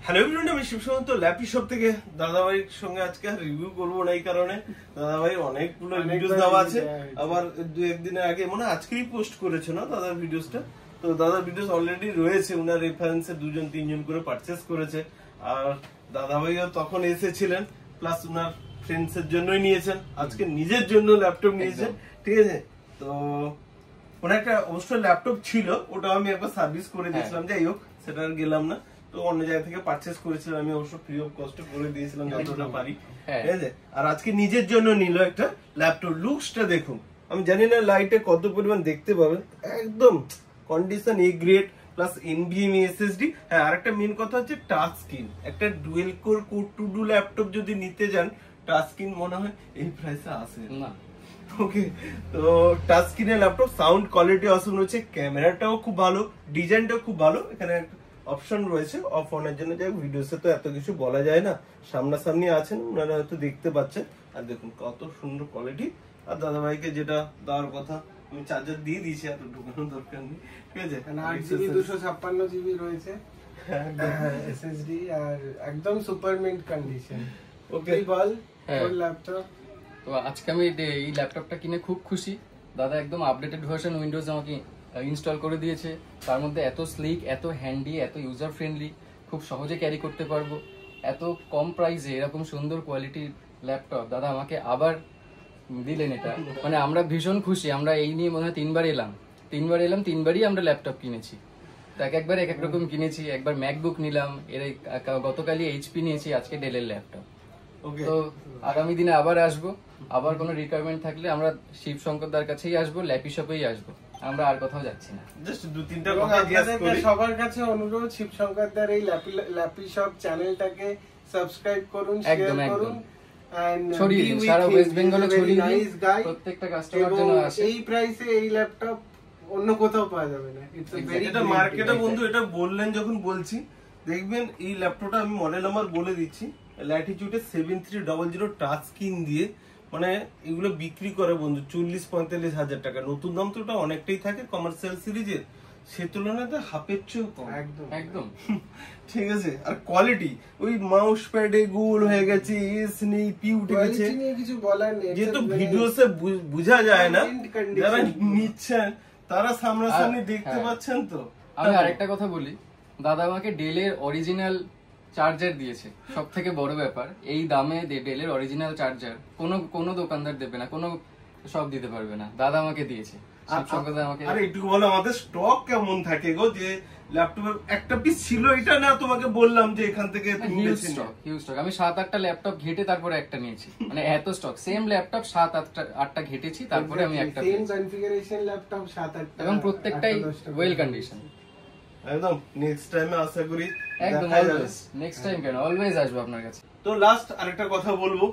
Hello everyone, আমি শিবসন্ত lappy shop থেকে দাদাভাইয়ের সঙ্গে আজকে রিভিউ করবো না, এই কারণে দাদাভাই অনেকগুলো ভিডিওস দেওয়া আছে। আবার দু একদিনের আগে মনে আজকেই পোস্ট করেছে না দাদার ভিডিওসটা, তো দাদার ভিডিওস অলরেডি রয়েছে, উনার রেফারেন্সে 2-3 জন করে পারচেস করেছে। আর দাদাভাইও তখন এসেছিলেন, প্লাস উনার ফ্রেন্ডস এর জন্যই নিয়েছেন, আজকে নিজের জন্য ল্যাপটপ নিয়েছেন, ঠিক আছে। তো ওনার একটা অবশ্যই ল্যাপটপ ছিল, ওটা আমি একবার সার্ভিস করে দিয়েছিলাম, যাই হোক সেটা আর গেলাম না। তো অন্য জায়গা থেকে পারচেস করেছিলাম, আমি অবশ্য ফ্রি অফ কস্ট করে দিয়েছিলাম যতটা পারি, ঠিক আছে। আর আজকে নিজের জন্য নিল একটা ল্যাপটপ। লুকসটা দেখুন, আমি জানি না লাইটে কত পরিমাণ দেখতে পাবেন, একদম condition A grade, plus NVMe SSD. হ্যাঁ, আরেকটা মেন কথা হচ্ছে টাচ স্ক্রিন। একটা dual core to do laptop যদি নিতে যান, টাচ স্ক্রিন মনে হয় এই প্রাইসে আসে না। ওকে, তো টাচ স্ক্রিনের ল্যাপটপ, সাউন্ড কোয়ালিটি অসম রয়েছে, ক্যামেরাটাও খুব ভালো, ডিজাইনটাও খুব ভালো। এখানে অপশন রয়েছে অফ অনের জন্য, যাই ভিডিওসে তো এত কিছু বলা যায় না, সামনাসামনি আছেন ওনারা হয়তো দেখতে পাচ্ছেন। আর দেখুন কত সুন্দর কোয়ালিটি। আর দাদাভাইকে যেটা দেওয়ার কথা, আমি চার্জার দিয়ে দিয়েছি, এত ঢুকানোর দরকার নেই, ঠিক আছে। 8GB 256GB রয়েছে এসএসডি, আর একদম সুপার মিন্ট কন্ডিশন। ওকে বল ওর ল্যাপটপ। তো আজকে আমি এই ল্যাপটপটা কিনে খুব খুশি। দাদা একদম আপডেটেড ভার্সন উইন্ডোজ আমাকে ইনস্টল করে দিয়েছে। তার মধ্যে এত স্লিক, এত হ্যান্ডি, এত ইউজার ফ্রেন্ডলি, খুব সহজে ক্যারি করতে পারবো। এত কম প্রাইসে এরকম সুন্দর কোয়ালিটির ল্যাপটপ দাদা আমাকে আবার দিলেন। এটা মানে আমরা ভীষণ খুশি। আমরা এই নিয়ে মনে হয় তিনবার এলাম, তিনবারই আমরা ল্যাপটপ কিনেছি। তো একবার এক রকম কিনেছি। একবার ম্যাকবুক নিলাম, এর গতকালই এইচপি নিয়েছি, আজকে ডেলের ল্যাপটপ। তো আগামী দিনে আবার আসবো, আবার কোনো রিকোয়ারমেন্ট থাকলে আমরা শিবশঙ্কর দার কাছেই আসবো, ল্যাপি শপেই আসবো, আমরা আর কোথাও যাচ্ছি না। জাস্ট 2-3টা কথা জিজ্ঞেস করি সবার কাছে অনুরোধ, শিবশঙ্কর দার এই ল্যাপি শপ চ্যানেলটাকে সাবস্ক্রাইব করুন, শেয়ার করুন, ছড়িয়ে দিন, সারা ওয়েস্ট বেঙ্গলে ছড়িয়ে দিন, প্রত্যেকটা কাস্টমার যেন আসে। এই প্রাইসে এই ল্যাপটপ অন্য কোথাও পাওয়া যাবে না। এটা মার্কেটে বন্ধু, এটা বললেন যখন বলছি, দেখবেন এই ল্যাপটপটা আমি মডেল নাম্বার বলে দিচ্ছি, ল্যাটিটিউডে 7300 টাচ স্ক্রিন দিয়ে, মানে এগুলো বিক্রি করে বন্ধু 40-45 হাজার টাকা। নতুন দাম তো ওটা অনেকটাই থাকে কমার্শিয়াল সিরিজের, সে তুলনায় হাফের চেয়েও কম, একদম একদম ঠিক আছে। আর কোয়ালিটি, ওই মাউস প্যাডে গোল হয়ে গেছে, এস নেই, পি উঠে গেছে, কিছু বলার নেই। যেহেতু ভিডিওতে বোঝা যায় না, যারা নিচ্ছেন তারা সামনাসামনি দেখতে পাচ্ছেন। তো আমি আরেকটা কথা বলি, দাদা আমাকে ডেলের অরিজিনাল চার্জার দিয়েছে। সব থেকে বড় ব্যাপার, এই দামে ডেলের অরিজিনাল চার্জার কোনো দোকানদার দেবে না, কোনো সব দিতে পারবে না, দাদা আমাকে দিয়েছে। আরে একটু বলো আমাদের স্টক কেমন থাকে গো, যে ল্যাপটপের একটা পিস ছিল, এটা না তোমাকে বললাম যে এখান থেকে হিউজ স্টক। আমি 7-8টা ল্যাপটপ ঘেটে তারপরে একটা নিয়েছি, মানে এত স্টক। সেম ল্যাপটপ 7-8টা ঘেটেছি, তারপরে আমি একটা সেম কনফিগারেশন ল্যাপটপ 7-8টা, এবং প্রত্যেকটাই ওয়েল কন্ডিশন। একদম নেক্সট টাইমে আশা করি, একদম অলওয়েজ, নেক্সট টাইম কেন, অলওয়েজ আসবো আপনার কাছে। তো লাস্ট আরেকটা কথা বলবো,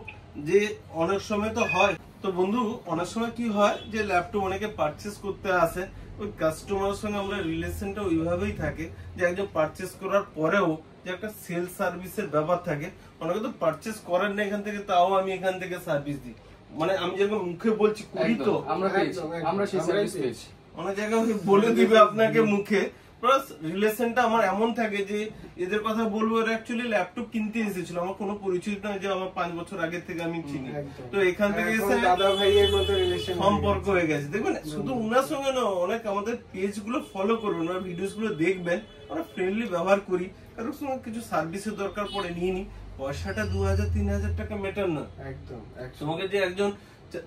যে অনেক সময় তো হয়, তো বন্ধু অনেক সময় কি হয় যে ল্যাপটপ অনেকে পারচেস করতে আসে, ওই কাস্টমারের সঙ্গে আমরা রিলেশনটা ওইভাবেই থাকে যে একজন পারচেস করার পরেও যে একটা সেল সার্ভিসের ব্যাপার থাকে। অনেকে তো পারচেস করেন না এখান থেকে, তাও আমি এখান থেকে সার্ভিস দিই, মানে আমি যেরকম মুখে বলছি করি, তো আমরা সেই সার্ভিস পেয়েছি। অনেক জায়গায় বলে দিবে আপনাকে মুখে, প্লাস রিলেশনটা আমার এমন থাকে যে এদের কথা বলবো, এরা অ্যাকচুয়ালি ল্যাপটপ কিনতে এসেছিল, আমার কোনো পরিচয় নয় যে আমার 5 বছর আগে থেকে আমি চিনি, তো এখান থেকে এসে দাদা ভাইয়ের মতো রিলেশন সম্পর্ক হয়ে গেছে। দেখবেন শুধু উনার সঙ্গে না, অনেক আমাদের পেজ গুলো ফলো করবেন, ওনার ভিডিওস গুলো দেখবেন, আমরা ফ্রেন্ডলি ব্যবহার করি, কারণ সময় কিছু সার্ভিসের দরকার পড়ে নিয়ে নি, পয়সাটা 2000-3000 টাকা ম্যাটার না। একদম তোমাকে যে একজন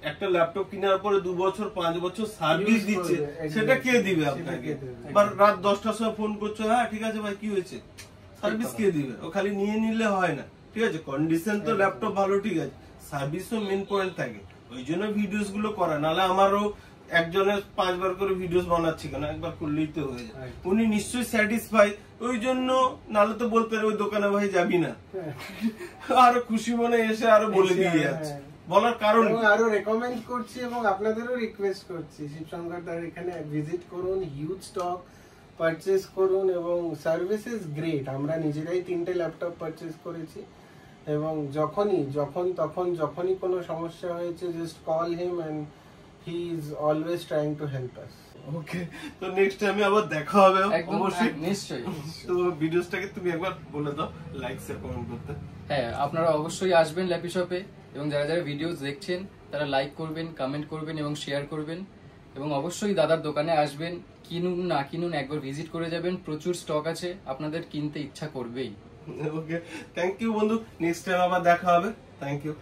একটা ল্যাপটপ কেনার পরে 2 বছর 5 বছর সার্ভিস দিচ্ছে, সেটা কে দিবে আপনাকে? বা রাত 10টার সময় ফোন করছো, হ্যাঁ ঠিক আছে ভাই কি হয়েছে, সার্ভিস কে দিবে? ও খালি নিয়ে নিলে হয় না, ঠিক আছে। কন্ডিশন তো ল্যাপটপ ভালো, ঠিক আছে, সার্ভিসও মেন পয়েন্ট থাকে, ওই জন্য ভিডিওস গুলো করা। নাহলে আমারও একজনের 5 বার করে ভিডিওস বানাচ্ছি কেন, একবার করলেই তো হয়ে যায়। উনি নিশ্চয়ই স্যাটিসফাই, ওই জন্য, নাহলে তো বলতে ওই দোকানে ভাই যাবি না, আরো খুশি মনে এসে আরো বলে দিয়ে যাচ্ছে, বলার কারণ আরো রেকমেন্ড করছি, এবং আপনাদেরও রিকোয়েস্ট করছি, শিবশঙ্কর দার এখানে ভিজিট করুন, হিউজ স্টক পারচেস করুন, এবং সার্ভিসেস গ্রেট। আমরা নিজেরাই 3টে ল্যাপটপ পারচেস করেছি, এবং যখনই কোনো সমস্যা হয়েছে, just call him and he is always trying to help us. Okay, তো নেক্সট টাইমে আবার দেখা হবে একদম, অবশ্যই। নিশ্চয়ই। তো ভিডিওসটাকে তুমি একবার বলে দাও লাইক শেয়ার কমেন্ট করতে। হ্যাঁ, আপনারা অবশ্যই আসবেন ল্যাপি শপে, এবং যারা যারা ভিডিওস দেখছেন তারা লাইক করবেন, কমেন্ট করবেন এবং শেয়ার করবেন, এবং অবশ্যই দাদার দোকানে আসবেন। কিনুন না কিনুন, একবার ভিজিট করে যাবেন, প্রচুর স্টক আছে, আপনাদের কিনতে ইচ্ছা করবেই। ওকে, থ্যাংক ইউ বন্ধু, নেক্সট টাইম আবার দেখা হবে। Thank you.